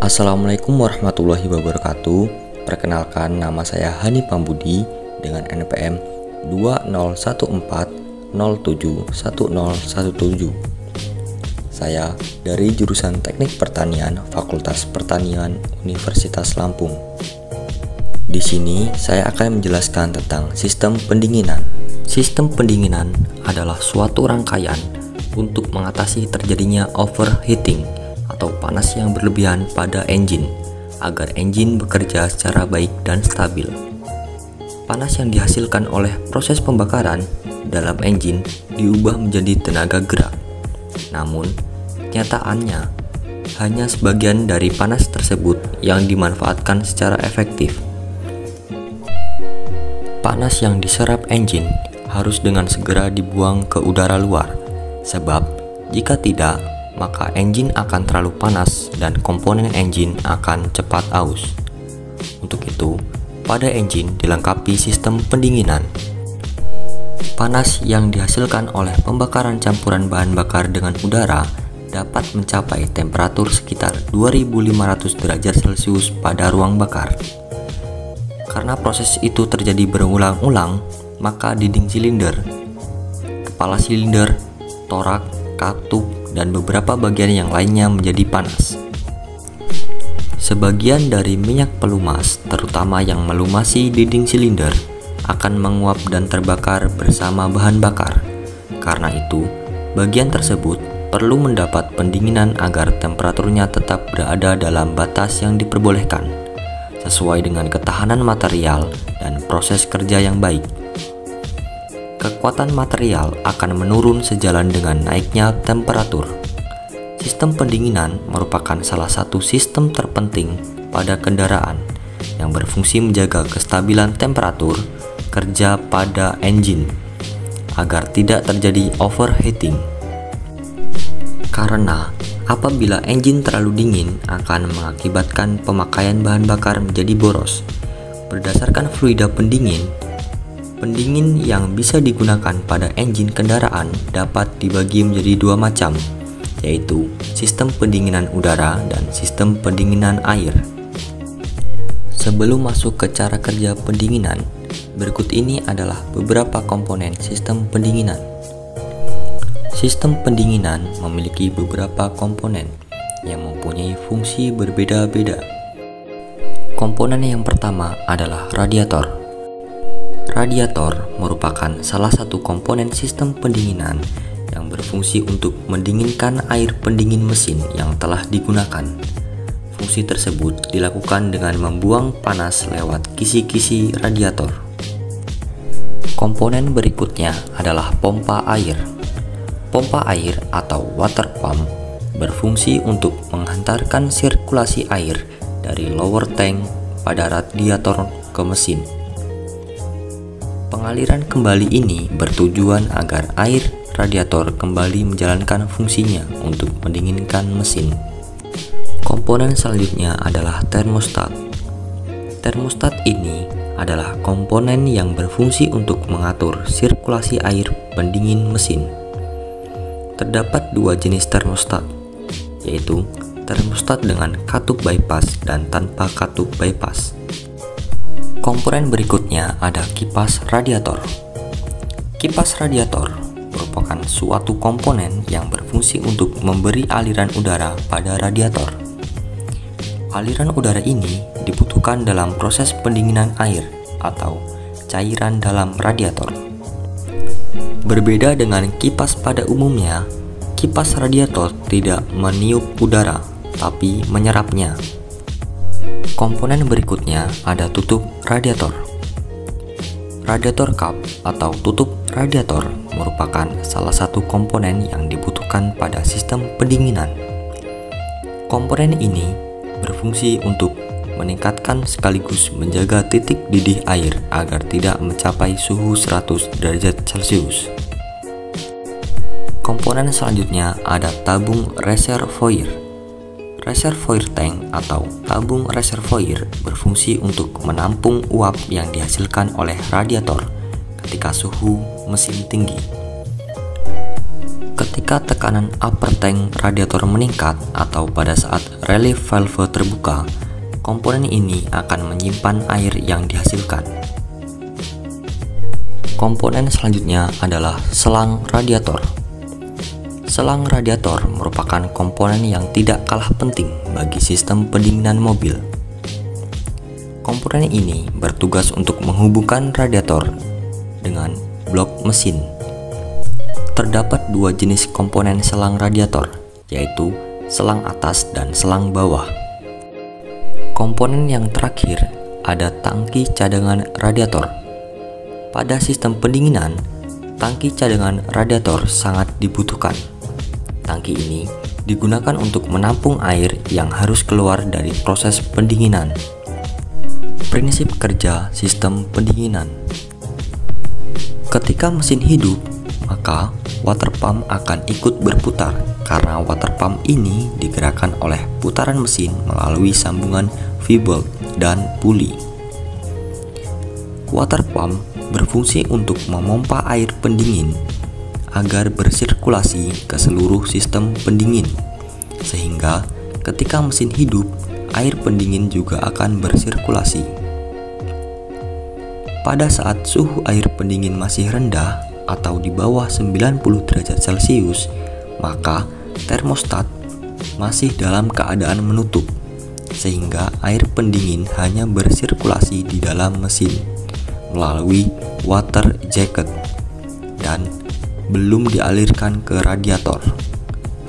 Assalamualaikum warahmatullahi wabarakatuh. Perkenalkan, nama saya Hani Pambudi dengan NPM 2014071017. Saya dari jurusan Teknik Pertanian Fakultas Pertanian Universitas Lampung. Di sini saya akan menjelaskan tentang sistem pendinginan. Sistem pendinginan adalah suatu rangkaian untuk mengatasi terjadinya overheating atau panas yang berlebihan pada engine agar engine bekerja secara baik dan stabil. Panas yang dihasilkan oleh proses pembakaran dalam engine diubah menjadi tenaga gerak. Namun, kenyataannya hanya sebagian dari panas tersebut yang dimanfaatkan secara efektif. Panas yang diserap engine harus dengan segera dibuang ke udara luar, sebab jika tidak, maka engine akan terlalu panas dan komponen engine akan cepat aus. Untuk itu, pada engine dilengkapi sistem pendinginan. Panas yang dihasilkan oleh pembakaran campuran bahan bakar dengan udara dapat mencapai temperatur sekitar 2500 derajat Celcius pada ruang bakar. Karena proses itu terjadi berulang-ulang, maka dinding silinder, kepala silinder, torak, katup, dan beberapa bagian yang lainnya menjadi panas. Sebagian dari minyak pelumas, terutama yang melumasi dinding silinder, akan menguap dan terbakar bersama bahan bakar. Karena itu, bagian tersebut perlu mendapat pendinginan agar temperaturnya tetap berada dalam batas yang diperbolehkan, sesuai dengan ketahanan material dan proses kerja yang baik. Kekuatan material akan menurun sejalan dengan naiknya temperatur. Sistem pendinginan merupakan salah satu sistem terpenting pada kendaraan yang berfungsi menjaga kestabilan temperatur kerja pada engine agar tidak terjadi overheating. Karena apabila engine terlalu dingin akan mengakibatkan pemakaian bahan bakar menjadi boros. Berdasarkan fluida pendingin yang bisa digunakan pada engine kendaraan dapat dibagi menjadi dua macam, yaitu sistem pendinginan udara dan sistem pendinginan air. Sebelum masuk ke cara kerja pendinginan, berikut ini adalah beberapa komponen sistem pendinginan. Sistem pendinginan memiliki beberapa komponen yang mempunyai fungsi berbeda-beda. Komponen yang pertama adalah radiator. Radiator merupakan salah satu komponen sistem pendinginan yang berfungsi untuk mendinginkan air pendingin mesin yang telah digunakan. Fungsi tersebut dilakukan dengan membuang panas lewat kisi-kisi radiator. Komponen berikutnya adalah pompa air. Pompa air atau water pump berfungsi untuk menghantarkan sirkulasi air dari lower tank pada radiator ke mesin. Pengaliran kembali ini bertujuan agar air radiator kembali menjalankan fungsinya untuk mendinginkan mesin. Komponen selanjutnya adalah termostat. Termostat ini adalah komponen yang berfungsi untuk mengatur sirkulasi air pendingin mesin. Terdapat dua jenis termostat, yaitu termostat dengan katup bypass dan tanpa katup bypass. Komponen berikutnya ada kipas radiator. Kipas radiator merupakan suatu komponen yang berfungsi untuk memberi aliran udara pada radiator. Aliran udara ini dibutuhkan dalam proses pendinginan air atau cairan dalam radiator. Berbeda dengan kipas pada umumnya, kipas radiator tidak meniup udara, tapi menyerapnya. Komponen berikutnya ada tutup radiator. Radiator cup atau tutup radiator merupakan salah satu komponen yang dibutuhkan pada sistem pendinginan. Komponen ini berfungsi untuk meningkatkan sekaligus menjaga titik didih air agar tidak mencapai suhu 100 derajat Celcius. Komponen selanjutnya ada tabung reservoir. Reservoir tank atau tabung reservoir berfungsi untuk menampung uap yang dihasilkan oleh radiator ketika suhu mesin tinggi. Ketika tekanan upper tank radiator meningkat atau pada saat relief valve terbuka, komponen ini akan menyimpan air yang dihasilkan. Komponen selanjutnya adalah selang radiator. Selang radiator merupakan komponen yang tidak kalah penting bagi sistem pendinginan mobil. Komponen ini bertugas untuk menghubungkan radiator dengan blok mesin. Terdapat dua jenis komponen selang radiator, yaitu selang atas dan selang bawah. Komponen yang terakhir ada tangki cadangan radiator. Pada sistem pendinginan, tangki cadangan radiator sangat dibutuhkan. Tangki ini digunakan untuk menampung air yang harus keluar dari proses pendinginan. Prinsip kerja sistem pendinginan. Ketika mesin hidup, maka water pump akan ikut berputar karena water pump ini digerakkan oleh putaran mesin melalui sambungan V-bolt dan puli. Water pump berfungsi untuk memompa air pendingin agar bersirkulasi ke seluruh sistem pendingin, sehingga ketika mesin hidup, air pendingin juga akan bersirkulasi. Pada saat suhu air pendingin masih rendah atau di bawah 90 derajat Celcius, maka termostat masih dalam keadaan menutup, sehingga air pendingin hanya bersirkulasi di dalam mesin melalui water jacket dan belum dialirkan ke radiator.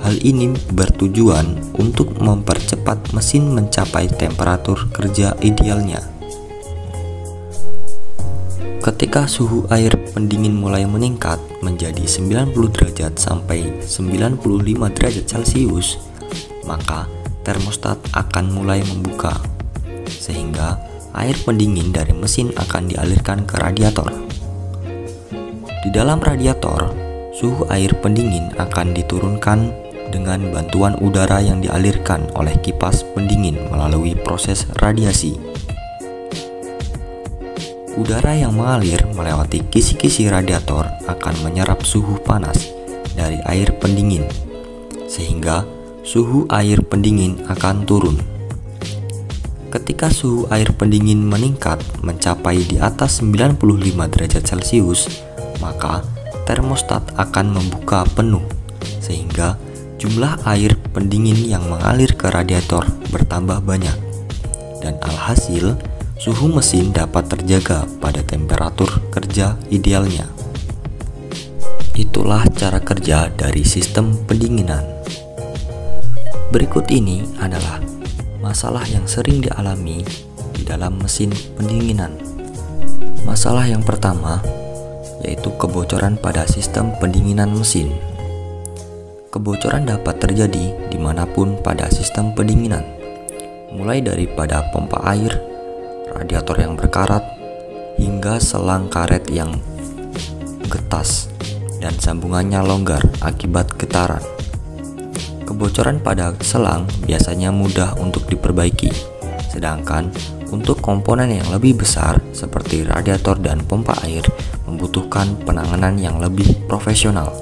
Hal ini bertujuan untuk mempercepat mesin mencapai temperatur kerja idealnya. Ketika suhu air pendingin mulai meningkat menjadi 90 derajat sampai 95 derajat Celcius, maka termostat akan mulai membuka, sehingga air pendingin dari mesin akan dialirkan ke radiator. Di dalam radiator, suhu air pendingin akan diturunkan dengan bantuan udara yang dialirkan oleh kipas pendingin melalui proses radiasi. Udara yang mengalir melewati kisi-kisi radiator akan menyerap suhu panas dari air pendingin, sehingga suhu air pendingin akan turun. Ketika suhu air pendingin meningkat mencapai di atas 95 derajat Celcius, maka termostat akan membuka penuh, sehingga jumlah air pendingin yang mengalir ke radiator bertambah banyak, dan alhasil suhu mesin dapat terjaga pada temperatur kerja idealnya. Itulah cara kerja dari sistem pendinginan. Berikut ini adalah masalah yang sering dialami di dalam mesin pendinginan. Masalah yang pertama yaitu kebocoran pada sistem pendinginan mesin. Kebocoran dapat terjadi dimanapun pada sistem pendinginan, mulai daripada pompa air, radiator yang berkarat, hingga selang karet yang getas dan sambungannya longgar akibat getaran. Kebocoran pada selang biasanya mudah untuk diperbaiki, sedangkan untuk komponen yang lebih besar seperti radiator dan pompa air membutuhkan penanganan yang lebih profesional.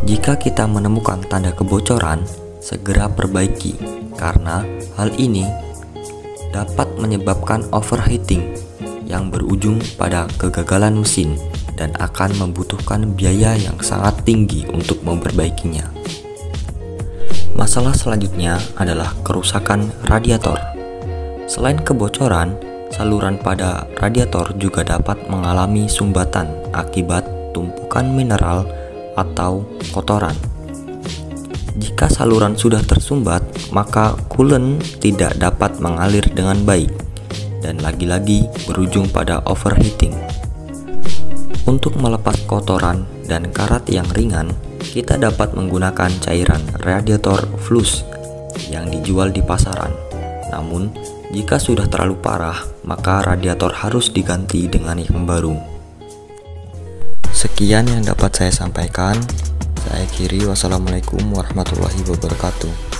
Jika kita menemukan tanda kebocoran, segera perbaiki karena hal ini dapat menyebabkan overheating yang berujung pada kegagalan mesin dan akan membutuhkan biaya yang sangat tinggi untuk memperbaikinya. Masalah selanjutnya adalah kerusakan radiator. Selain kebocoran, saluran pada radiator juga dapat mengalami sumbatan akibat tumpukan mineral atau kotoran. Jika saluran sudah tersumbat, maka coolant tidak dapat mengalir dengan baik dan lagi-lagi berujung pada overheating. Untuk melepas kotoran dan karat yang ringan, kita dapat menggunakan cairan radiator flush yang dijual di pasaran. Namun, jika sudah terlalu parah, maka radiator harus diganti dengan yang baru. Sekian yang dapat saya sampaikan. Saya akhiri. Wassalamualaikum warahmatullahi wabarakatuh.